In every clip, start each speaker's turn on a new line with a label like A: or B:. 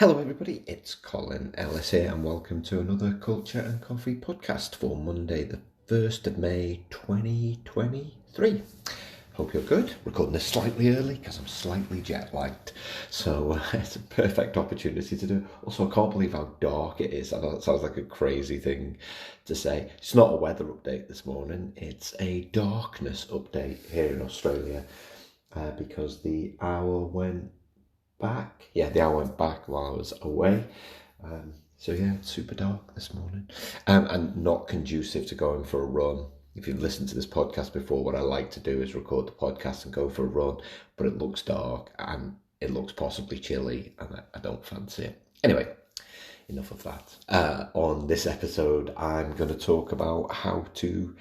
A: Hello, everybody. It's Colin Ellis here, and welcome to another Culture and Coffee podcast for Monday, the 1st of May 2023. Hope you're good. Recording this slightly early because I'm slightly jet lagged, so it's a perfect opportunity to do. Also, I can't believe how dark it is. I know it sounds like a crazy thing to say. It's not a weather update this morning, it's a darkness update here in Australia because the hour went back. Yeah, the hour went back while I was away. So yeah, it's super dark this morning, and not conducive to going for a run. If you've listened to this podcast before, what I like to do is record the podcast and go for a run, but it looks dark and it looks possibly chilly, and I don't fancy it. Anyway, enough of that. On this episode, I'm going to talk about how to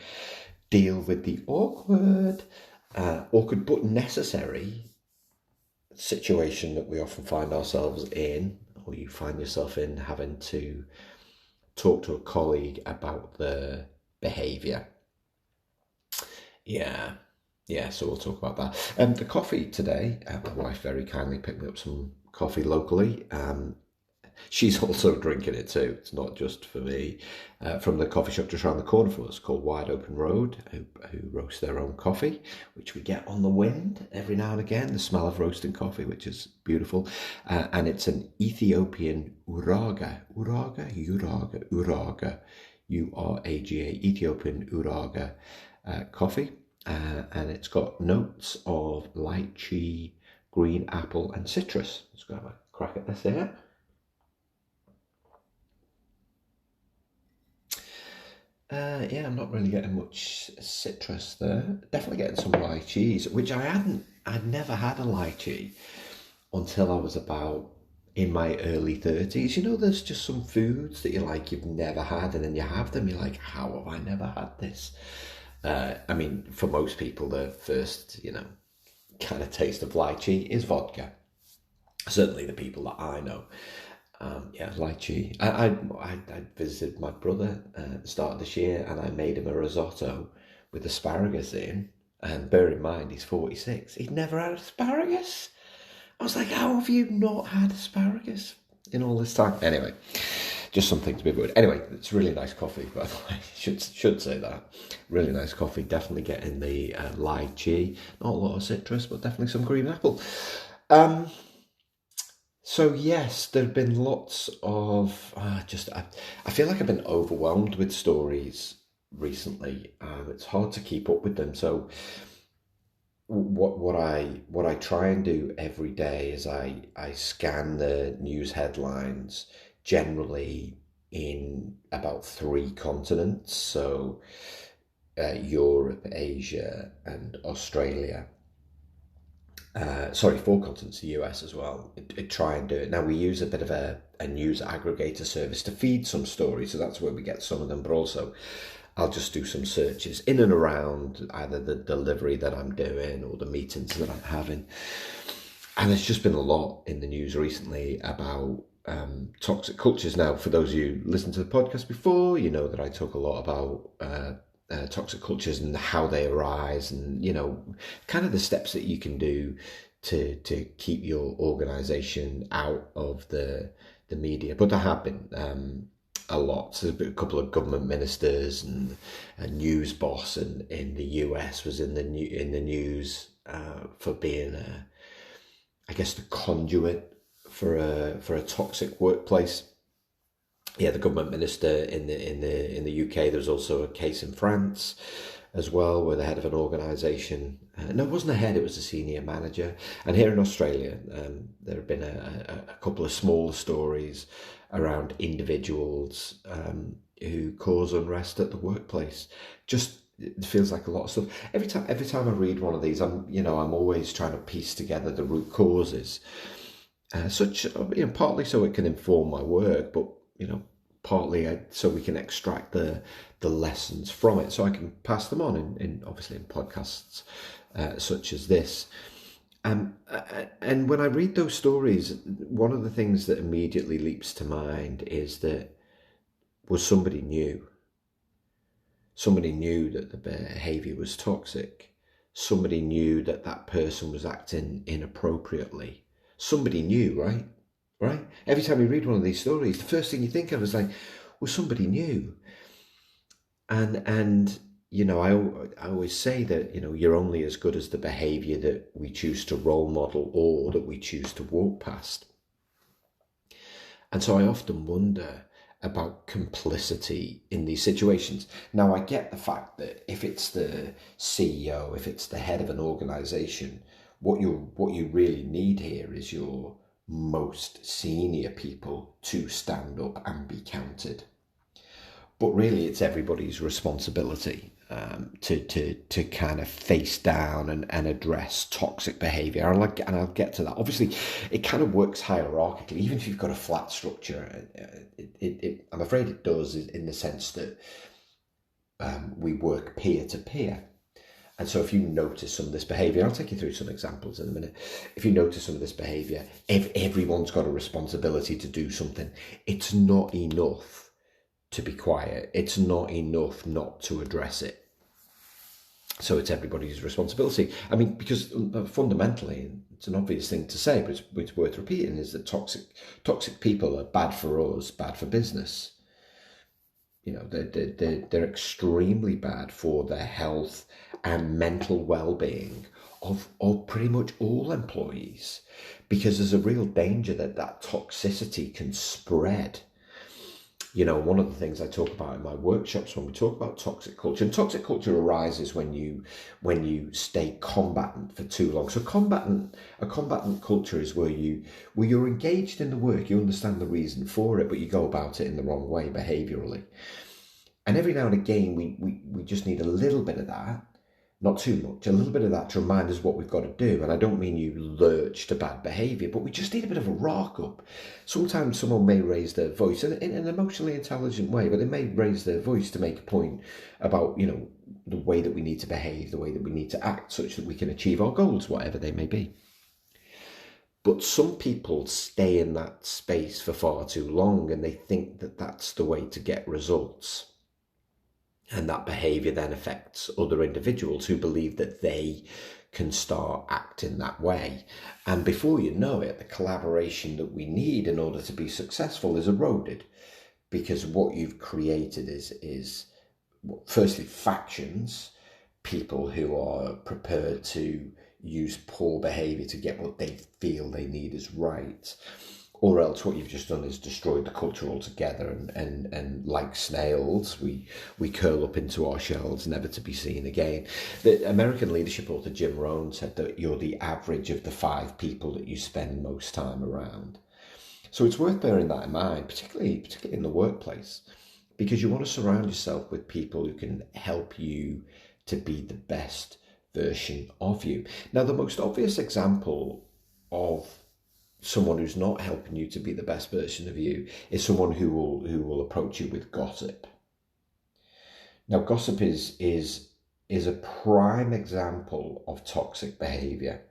A: deal with the awkward but necessary situation that we often find ourselves in, or you find yourself in, having to talk to a colleague about the behaviour. So we'll talk about that. The coffee today, my wife very kindly picked me up some coffee locally. She's also drinking it too. It's not just for me. From the coffee shop just around the corner from us called Wide Open Road, who roast their own coffee, which we get on the wind every now and again, the smell of roasting coffee, which is beautiful. And it's an Ethiopian Uraga, Uraga, U-R-A-G-A, Ethiopian Uraga coffee. And it's got notes of lychee, green apple and citrus. Let's go have a crack at this here. I'm not really getting much citrus there. Definitely getting some lychees, which I'd never had a lychee until I was about in my early 30s. You know, there's just some foods that you've never had, and then you have them, you're like, how have I never had this? For most people, the first, kind of taste of lychee is vodka. Certainly the people that I know. Lychee. I visited my brother at the start of this year, and I made him a risotto with asparagus in. And bear in mind, he's 46. He'd never had asparagus. I was like, how have you not had asparagus in all this time? Anyway, just something to be avoided. Anyway, it's really nice coffee, by the way. Should say that. Really nice coffee. Definitely getting the lychee. Not a lot of citrus, but definitely some green apple. So yes, there have been lots of I feel like I've been overwhelmed with stories recently. It's hard to keep up with them. So what I try and do every day is I scan the news headlines generally in about 3 continents. So Europe, Asia, and Australia. 4 continents, the US as well. I try and do it. Now, we use a bit of a news aggregator service to feed some stories, so that's where we get some of them, but also I'll just do some searches in and around either the delivery that I'm doing or the meetings that I'm having. And there's just been a lot in the news recently about toxic cultures. Now, for those of you who listened to the podcast before, you know that I talk a lot about toxic cultures and how they arise, and kind of the steps that you can do to keep your organization out of the media. But there have been a lot. So there's been a couple of government ministers, and a news boss in the US was in the news for being the conduit for a toxic workplace. Yeah, the government minister in the UK. There was also a case in France as well, where the head of an organisation, no, it wasn't a head, it was a senior manager. And here in Australia, there have been a couple of small stories around individuals who cause unrest at the workplace. Just, it feels like a lot of stuff. Every time I read one of these, I'm always trying to piece together the root causes. Partly so it can inform my work, but partly so we can extract the lessons from it, so I can pass them on in podcasts such as this. And when I read those stories, one of the things that immediately leaps to mind is that somebody knew that the behaviour was toxic. Somebody knew that person was acting inappropriately. Somebody knew, right? right? Every time you read one of these stories, the first thing you think of is like, well, somebody new. And I always say that, you're only as good as the behavior that we choose to role model or that we choose to walk past. And so I often wonder about complicity in these situations. Now, I get the fact that if it's the CEO, if it's the head of an organization, what you really need here is your most senior people to stand up and be counted. But really, it's everybody's responsibility to kind of face down and address toxic behaviour. And I'll get to that. Obviously, it kind of works hierarchically, even if you've got a flat structure. I'm afraid it does, in the sense that we work peer to peer. And so if you notice some of this behaviour, I'll take you through some examples in a minute. If you notice some of this behaviour, if everyone's got a responsibility to do something, it's not enough to be quiet. It's not enough not to address it. So it's everybody's responsibility. I mean, because fundamentally, it's an obvious thing to say, but it's worth repeating, is that toxic people are bad for us, bad for business. They're extremely bad for their health and mental well-being of pretty much all employees, because there's a real danger that toxicity can spread. One of the things I talk about in my workshops when we talk about toxic culture, and toxic culture arises when you stay combatant for too long. So a combatant culture is where you're engaged in the work, you understand the reason for it, but you go about it in the wrong way behaviourally. And every now and again, we just need a little bit of that, not too much, a little bit of that to remind us what we've got to do. And I don't mean you lurch to bad behaviour, but we just need a bit of a rock up. Sometimes someone may raise their voice in an emotionally intelligent way, but they may raise their voice to make a point about, the way that we need to behave, the way that we need to act, such that we can achieve our goals, whatever they may be. But some people stay in that space for far too long, and they think that that's the way to get results. And that behaviour then affects other individuals who believe that they can start acting that way. And before you know it, the collaboration that we need in order to be successful is eroded, because what you've created is firstly, factions, people who are prepared to use poor behaviour to get what they feel they need is right. Or else what you've just done is destroyed the culture altogether, and like snails, we curl up into our shells, never to be seen again. The American leadership author Jim Rohn said that you're the average of the 5 people that you spend most time around. So it's worth bearing that in mind, particularly in the workplace, because you want to surround yourself with people who can help you to be the best version of you. Now, the most obvious example of someone who's not helping you to be the best version of you is someone who will approach you with gossip. Now, gossip is a prime example of toxic behaviour,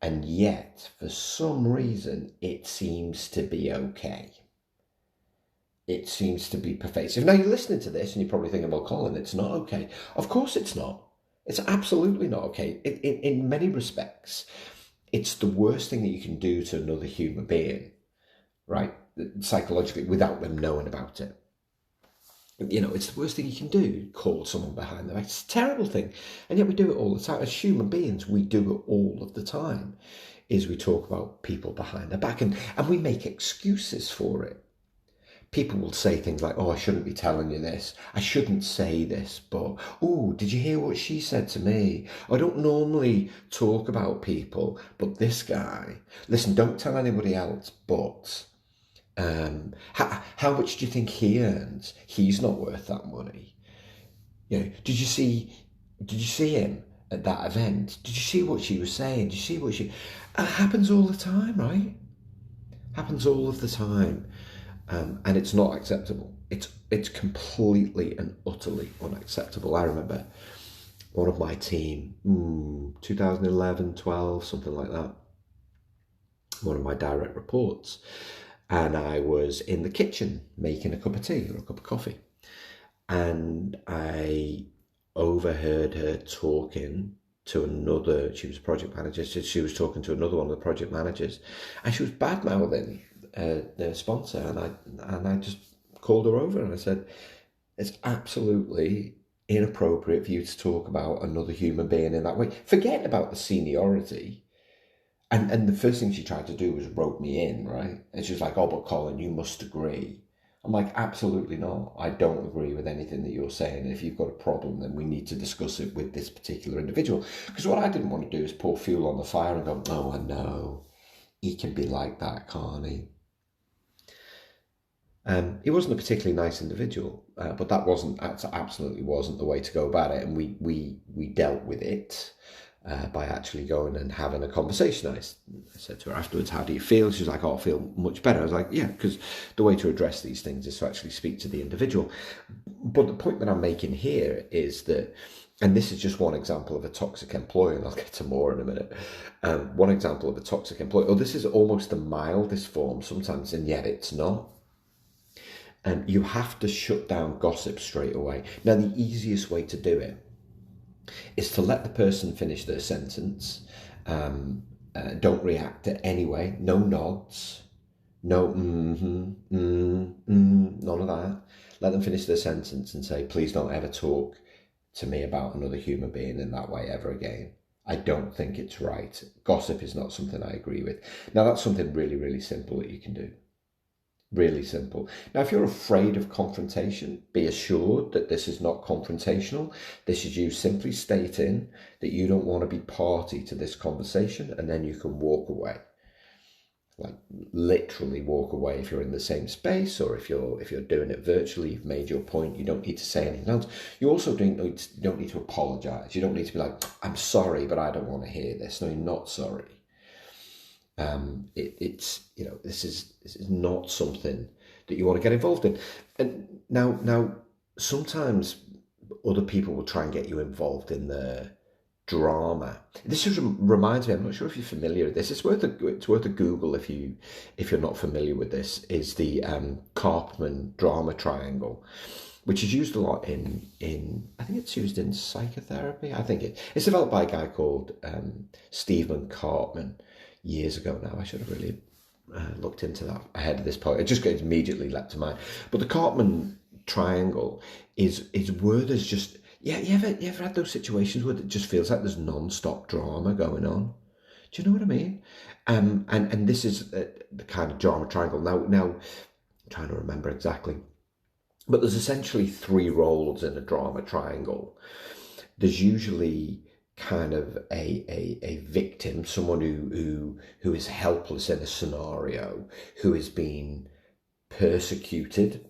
A: and yet for some reason it seems to be okay. It seems to be pervasive. Now, you're listening to this and you're probably thinking, well, Colin, it's not okay. Of course it's not. It's absolutely not okay. In many respects, it's the worst thing that you can do to another human being, right? Psychologically, without them knowing about it. It's the worst thing you can do, call someone behind their back. It's a terrible thing. And yet we do it all the time. As human beings, we do it all of the time, is we talk about people behind their back, and we make excuses for it. People will say things like, oh, I shouldn't be telling you this. I shouldn't say this, but, oh, did you hear what she said to me? I don't normally talk about people, but this guy, listen, don't tell anybody else, but how much do you think he earns? He's not worth that money. Did you see him at that event? Did you see what she was saying? Did you see what she... It happens all the time, right? Happens all of the time. And it's not acceptable. It's completely and utterly unacceptable. I remember one of my team, 2011, 12, something like that, one of my direct reports, and I was in the kitchen making a cup of tea or a cup of coffee, and I overheard her talking to another, she was a project manager, she was talking to another one of the project managers, and she was bad-mouthing the sponsor, and I just called her over and I said, it's absolutely inappropriate for you to talk about another human being in that way. Forget about the seniority. And the first thing she tried to do was rope me in, right? And she was like, oh, but Colin, you must agree. I'm like, absolutely not. I don't agree with anything that you're saying. And if you've got a problem, then we need to discuss it with this particular individual. Because what I didn't want to do is pour fuel on the fire and go, oh, I know. He can be like that, can't he? He wasn't a particularly nice individual, but that absolutely wasn't the way to go about it. And we dealt with it by actually going and having a conversation. I said to her afterwards, how do you feel? She was like, oh, I feel much better. I was like, yeah, because the way to address these things is to actually speak to the individual. But the point that I'm making here is that, and this is just one example of a toxic employee, and I'll get to more in a minute. One example of a toxic employee, this is almost the mildest form sometimes, and yet it's not. And you have to shut down gossip straight away. Now, the easiest way to do it is to let the person finish their sentence. Don't react to anyway. No nods. No none of that. Let them finish their sentence and say, please don't ever talk to me about another human being in that way ever again. I don't think it's right. Gossip is not something I agree with. Now, that's something really, really simple that you can do. Really simple. Now, if you're afraid of confrontation, be assured that this is not confrontational. This is you simply stating that you don't want to be party to this conversation, and then you can walk away. Like literally walk away if you're in the same space, or if you're doing it virtually, you've made your point. You don't need to say anything else. You also don't need to apologize. You don't need to be like, I'm sorry, but I don't want to hear this. No, you're not sorry. This is not something that you want to get involved in. And now sometimes other people will try and get you involved in the drama. This just reminds me, I'm not sure if you're familiar with this. It's worth a Google if you're not familiar with this. Is the Karpman drama triangle, which is used a lot in I think it's used in psychotherapy. I think it's developed by a guy called Stephen Karpman years ago now. I should have really looked into that ahead of this point. It just immediately leapt to mind. But the Karpman triangle is where there's just, you ever had those situations where it just feels like there's non-stop drama going on? Do you know what I mean? And this is the kind of drama triangle. Now I'm trying to remember exactly, but there's essentially three roles in a drama triangle. There's usually kind of a victim, someone who is helpless in a scenario, who is being persecuted,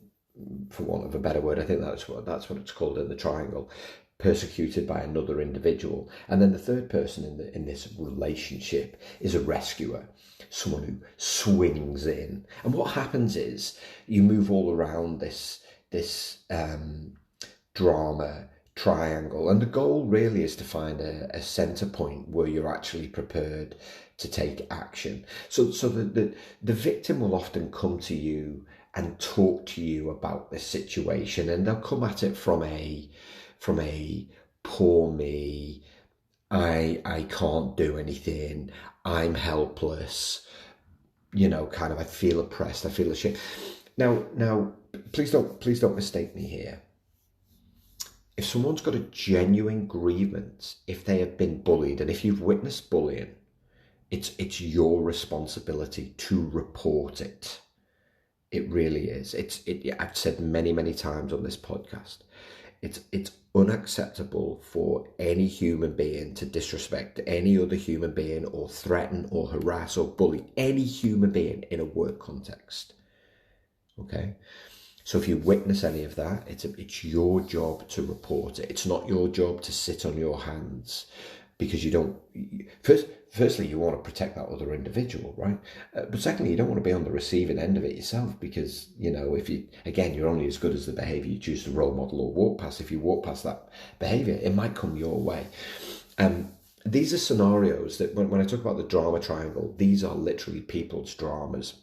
A: for want of a better word. I think that's what it's called in the triangle, persecuted by another individual. And then the third person in this relationship is a rescuer, someone who swings in. And what happens is you move all around this drama triangle, and the goal really is to find a center point where you're actually prepared to take action. So the victim will often come to you and talk to you about this situation, and they'll come at it from a poor me, I can't do anything, I'm helpless, kind of, I feel oppressed, I feel ashamed. Now please don't mistake me here. If someone's got a genuine grievance, if they have been bullied, and if you've witnessed bullying, it's your responsibility to report it. It really is. I've said many, many times on this podcast, it's unacceptable for any human being to disrespect any other human being, or threaten or harass or bully any human being in a work context. Okay? So if you witness any of that, it's your job to report it. It's not your job to sit on your hands, because you don't. Firstly, you want to protect that other individual, right? But secondly, you don't want to be on the receiving end of it yourself, because if you're only as good as the behaviour you choose to role model or walk past. If you walk past that behaviour, it might come your way. These are scenarios that when I talk about the drama triangle, these are literally people's dramas.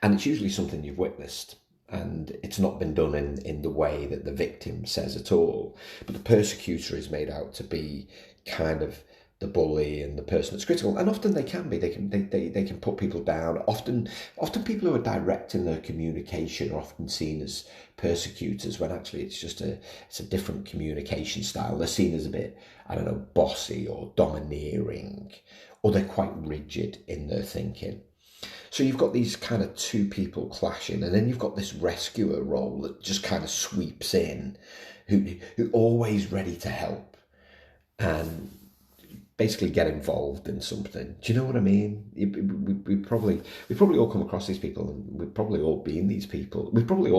A: And it's usually something you've witnessed, and it's not been done in the way that the victim says at all. But the persecutor is made out to be kind of the bully and the person that's critical, and often they can be. They can put people down. Often people who are direct in their communication are often seen as persecutors, when actually it's a different communication style. They're seen as a bit, I don't know, bossy or domineering, or they're quite rigid in their thinking. So you've got these kind of two people clashing, and then you've got this rescuer role that just kind of sweeps in, who always ready to help and basically get involved in something. Do you know what I mean? We probably all come across these people, and we've probably all been these people. We've probably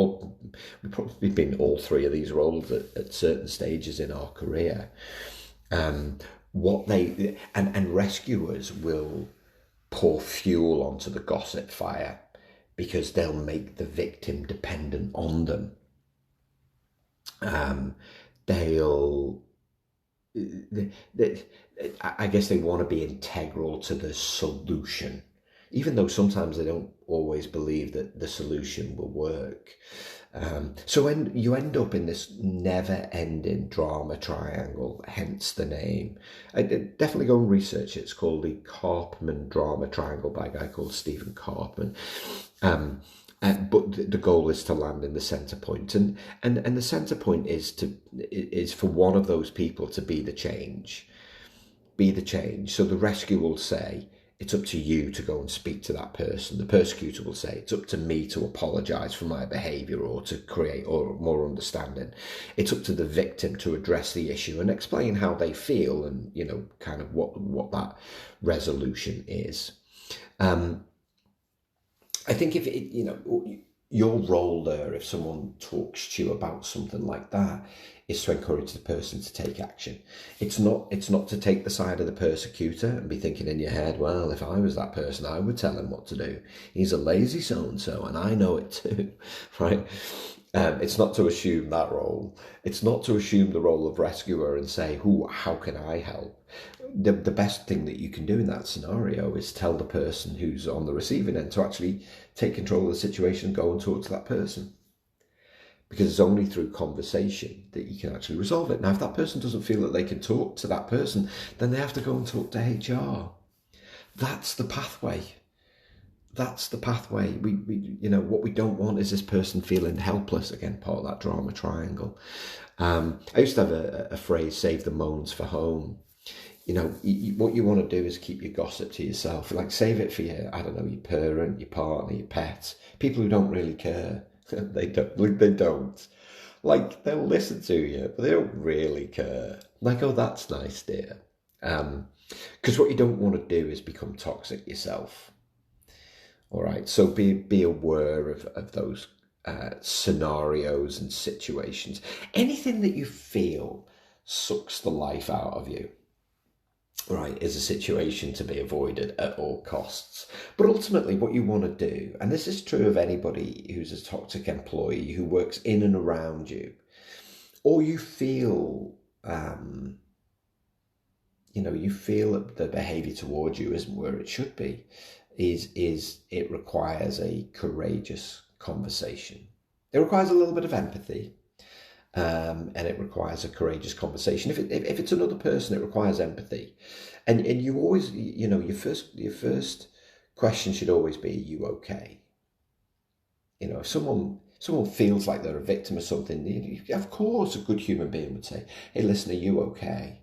A: been all three of these roles at certain stages in our career. What they and rescuers will pour fuel onto the gossip fire, because they'll make the victim dependent on them. They'll I guess they want to be integral to the solution, even though sometimes they don't always believe that the solution will work. So when you end up in this never-ending drama triangle, hence the name, I definitely go and research it. It's called the Karpman Drama Triangle by a guy called Stephen Karpman. But the goal is to land in the centre point, and the centre point is for one of those people to be the change. So the rescue will say, it's up to you to go and speak to that person. The persecutor will say, it's up to me to apologise for my behaviour, or to create or more understanding. It's up to the victim to address the issue and explain how they feel, and kind of what that resolution is. I think if your role there, if someone talks to you about something like that, is to encourage the person to take action. It's not to take the side of the persecutor and be thinking in your head, well, if I was that person, I would tell him what to do. He's a lazy so-and-so, and I know it too, right? It's not to assume that role. It's not to assume the role of rescuer and say, how can I help? The best thing that you can do in that scenario is tell the person who's on the receiving end to actually take control of the situation and go and talk to that person. Because it's only through conversation that you can actually resolve it. Now, if that person doesn't feel that they can talk to that person, then they have to go and talk to HR. That's the pathway. That's the pathway. We what we don't want is this person feeling helpless. Again, part of that drama triangle. I used to have a phrase, save the moans for home. What you want to do is keep your gossip to yourself. Like, save it for your parent, your partner, your pet, people who don't really care. They don't. Like, they'll listen to you, but they don't really care. Like, oh, that's nice, dear. Because what you don't want to do is become toxic yourself. All right, so be aware of those scenarios and situations. Anything that you feel sucks the life out of you, right, is a situation to be avoided at all costs. But ultimately what you want to do, and this is true of anybody who's a toxic employee who works in and around you, or you feel you feel that the behaviour towards you isn't where it should be, is it requires a courageous conversation. It requires a little bit of empathy. And it requires a courageous conversation. If it's another person, it requires empathy, and you always, your first question should always be, are you okay? If someone feels like they're a victim of something, of course a good human being would say, hey, listen, are you okay?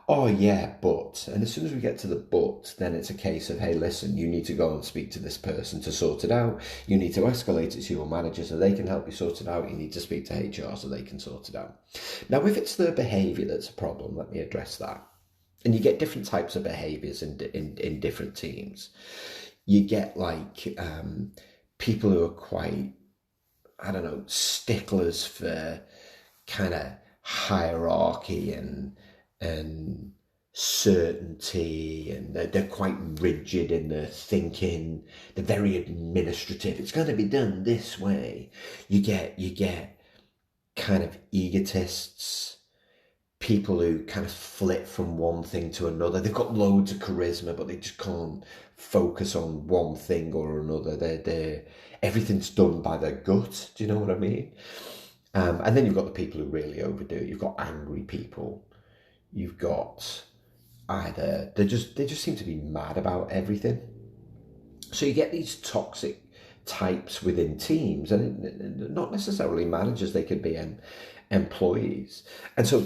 A: Oh yeah, but, and as soon as we get to the but, then it's a case of, hey, listen, you need to go and speak to this person to sort it out. You need to escalate it to your manager so they can help you sort it out. You need to speak to HR so they can sort it out. Now, if it's their behaviour that's a problem, let me address that. And you get different types of behaviours in different teams. You get like people who are quite, sticklers for kind of hierarchy and certainty, and they're quite rigid in their thinking. They're very administrative. It's going to be done this way. You get kind of egotists, people who kind of flit from one thing to another. They've got loads of charisma, but they just can't focus on one thing or another. They're everything's done by their gut. Do you know what I mean? And then you've got the people who really overdo it. You've got angry people. You've got either they just seem to be mad about everything. So you get these toxic types within teams, and not necessarily managers, they could be employees. And so,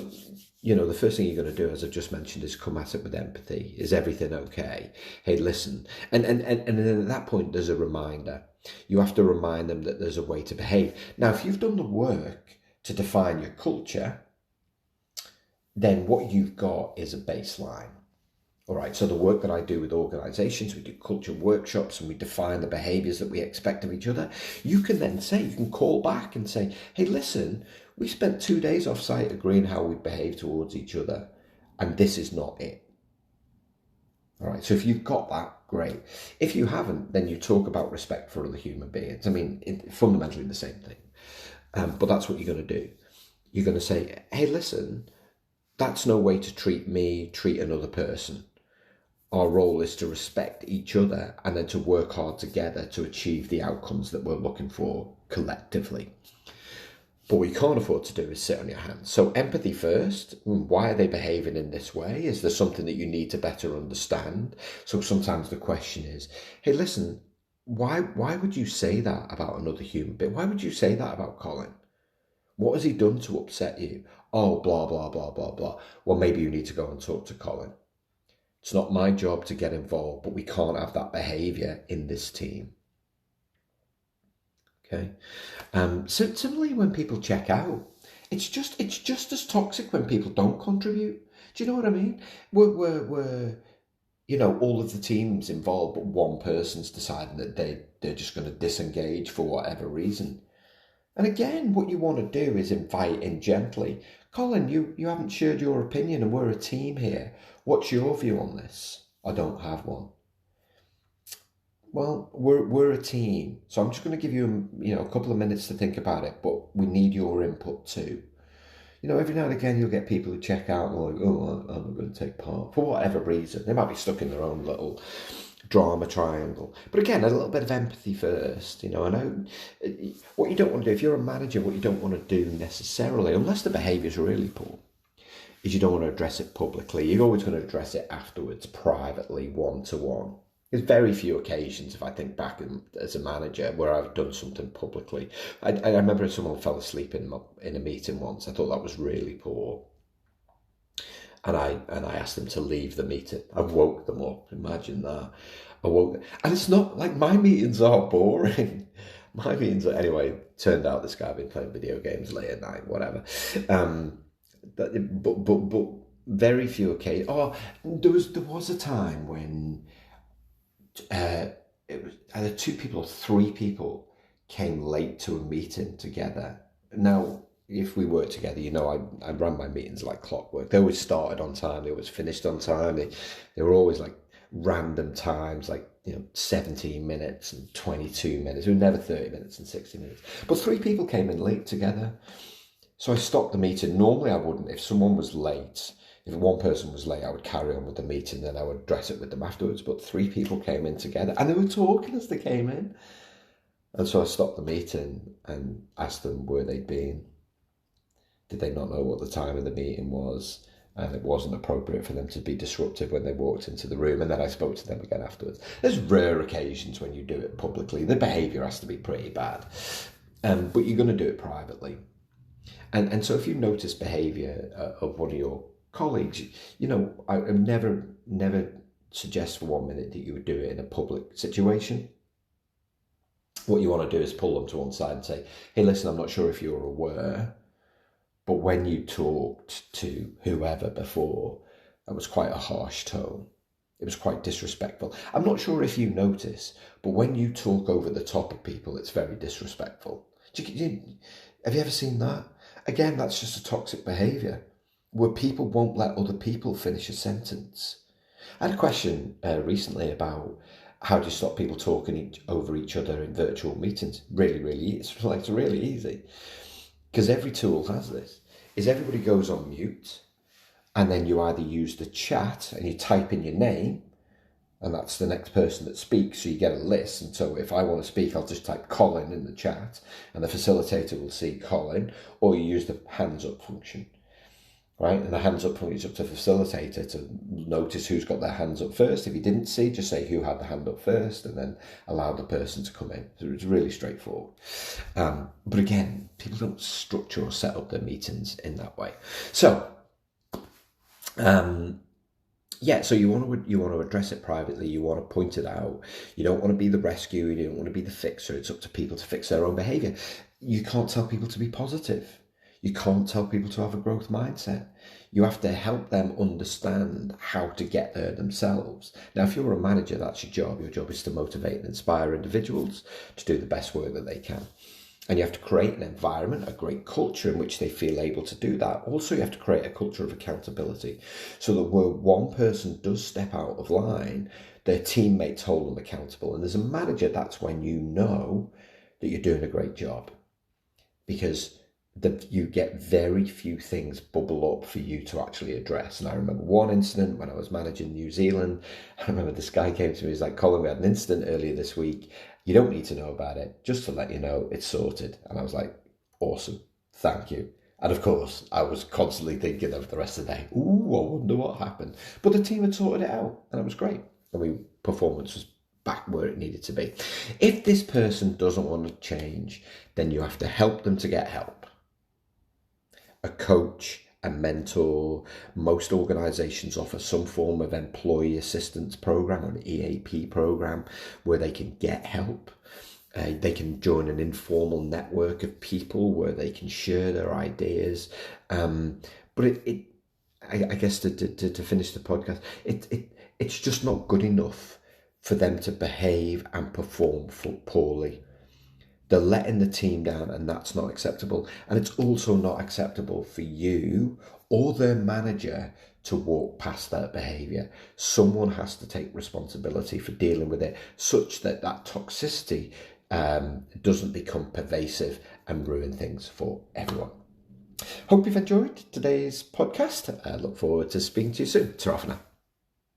A: the first thing you're going to do, as I just mentioned, is come at it with empathy. Is everything okay? Hey, listen. And then at that point, there's a reminder. You have to remind them that there's a way to behave. Now, if you've done the work to define your culture, then what you've got is a baseline. All right, so the work that I do with organizations, we do culture workshops and we define the behaviors that we expect of each other. You can then say, you can call back and say, hey, listen, we spent 2 days off site agreeing how we behave towards each other, and this is not it. All right, so if you've got that, great. If you haven't, then you talk about respect for other human beings. I mean, fundamentally the same thing, but that's what you're going to do. You're going to say, hey, listen, that's no way to treat me, treat another person. Our role is to respect each other and then to work hard together to achieve the outcomes that we're looking for collectively. But what you can't afford to do is sit on your hands. So empathy first. Why are they behaving in this way? Is there something that you need to better understand? So sometimes the question is, hey, listen, why would you say that about another human being? Why would you say that about Colin? What has he done to upset you? Oh, blah, blah, blah, blah, blah. Well, maybe you need to go and talk to Colin. It's not my job to get involved, but we can't have that behaviour in this team. Okay. So similarly, when people check out, it's just as toxic when people don't contribute. Do you know what I mean? We're all of the teams involved, but one person's deciding that they're just going to disengage for whatever reason. And again, what you want to do is invite in gently. Colin, you haven't shared your opinion and we're a team here. What's your view on this? I don't have one. Well, we're a team. So I'm just going to give you a couple of minutes to think about it, but we need your input too. Every now and again you'll get people who check out and are like, oh, I'm not going to take part for whatever reason. They might be stuck in their own little drama triangle. But again, a little bit of empathy first. I know what you don't want to do, if you're a manager, what you don't want to do necessarily, unless the behaviour is really poor, is you don't want to address it publicly. You're always going to address it afterwards, privately, one-to-one. There's very few occasions, if I think back as a manager, where I've done something publicly. I remember someone fell asleep in a meeting once. I thought that was really poor. And I asked them to leave the meeting. I woke them up. Imagine that. And it's not like my meetings are boring. My meetings are, anyway, turned out this guy had been playing video games late at night, whatever. But very few occasions. Oh, there was a time when it was either 2 people or 3 people came late to a meeting together. Now, if we work together, I ran my meetings like clockwork. They always started on time. They always finished on time. They were always like random times, like 17 minutes and 22 minutes. It was never 30 minutes and 60 minutes. But 3 people came in late together. So I stopped the meeting. Normally I wouldn't. If someone was late, if one person was late, I would carry on with the meeting, then I would address it with them afterwards. But 3 people came in together and they were talking as they came in. And so I stopped the meeting and asked them where they'd been. Did they not know what the time of the meeting was? And it wasn't appropriate for them to be disruptive when they walked into the room. And then I spoke to them again afterwards. There's rare occasions when you do it publicly. The behaviour has to be pretty bad. But you're going to do it privately. And so if you notice behaviour of one of your colleagues, I would never suggest for 1 minute that you would do it in a public situation. What you want to do is pull them to one side and say, hey, listen, I'm not sure if you're aware, but when you talked to whoever before, that was quite a harsh tone. It was quite disrespectful. I'm not sure if you notice, but when you talk over the top of people, it's very disrespectful. Have you ever seen that? Again, that's just a toxic behaviour where people won't let other people finish a sentence. I had a question recently about how do you stop people talking over each other in virtual meetings. Really, it's really easy. Because every tool has this, is everybody goes on mute and then you either use the chat and you type in your name and that's the next person that speaks, so you get a list. And so if I want to speak, I'll just type Colin in the chat and the facilitator will see Colin, or you use the hands up function. right? And the hands up point is up to the facilitator to notice who's got their hands up first. If you didn't see, just say who had the hand up first and then allow the person to come in. So it's really straightforward. But again, people don't structure or set up their meetings in that way. So, so you want to address it privately. You want to point it out. You don't want to be the rescuer. You don't want to be the fixer. It's up to people to fix their own behaviour. You can't tell people to be positive. You can't tell people to have a growth mindset. You have to help them understand how to get there themselves. Now, if you're a manager, that's your job. Your job is to motivate and inspire individuals to do the best work that they can. And you have to create an environment, a great culture in which they feel able to do that. Also, you have to create a culture of accountability so that where one person does step out of line, their teammates hold them accountable. And as a manager, that's when you know that you're doing a great job, because you get very few things bubble up for you to actually address. And I remember one incident when I was managing New Zealand. I remember this guy came to me, he's like, Colin, we had an incident earlier this week. You don't need to know about it. Just to let you know, it's sorted. And I was like, awesome, thank you. And of course, I was constantly thinking of the rest of the day, ooh, I wonder what happened. But the team had sorted it out and it was great. I mean, performance was back where it needed to be. If this person doesn't want to change, then you have to help them to get help. A coach, a mentor. Most organisations offer some form of employee assistance program, or an EAP program, where they can get help. They can join an informal network of people where they can share their ideas. But I guess to finish the podcast, it's just not good enough for them to behave and perform poorly. They're letting the team down, and that's not acceptable. And it's also not acceptable for you or their manager to walk past that behaviour. Someone has to take responsibility for dealing with it, such that toxicity doesn't become pervasive and ruin things for everyone. Hope you've enjoyed today's podcast. I look forward to speaking to you soon. Ta-ra for now.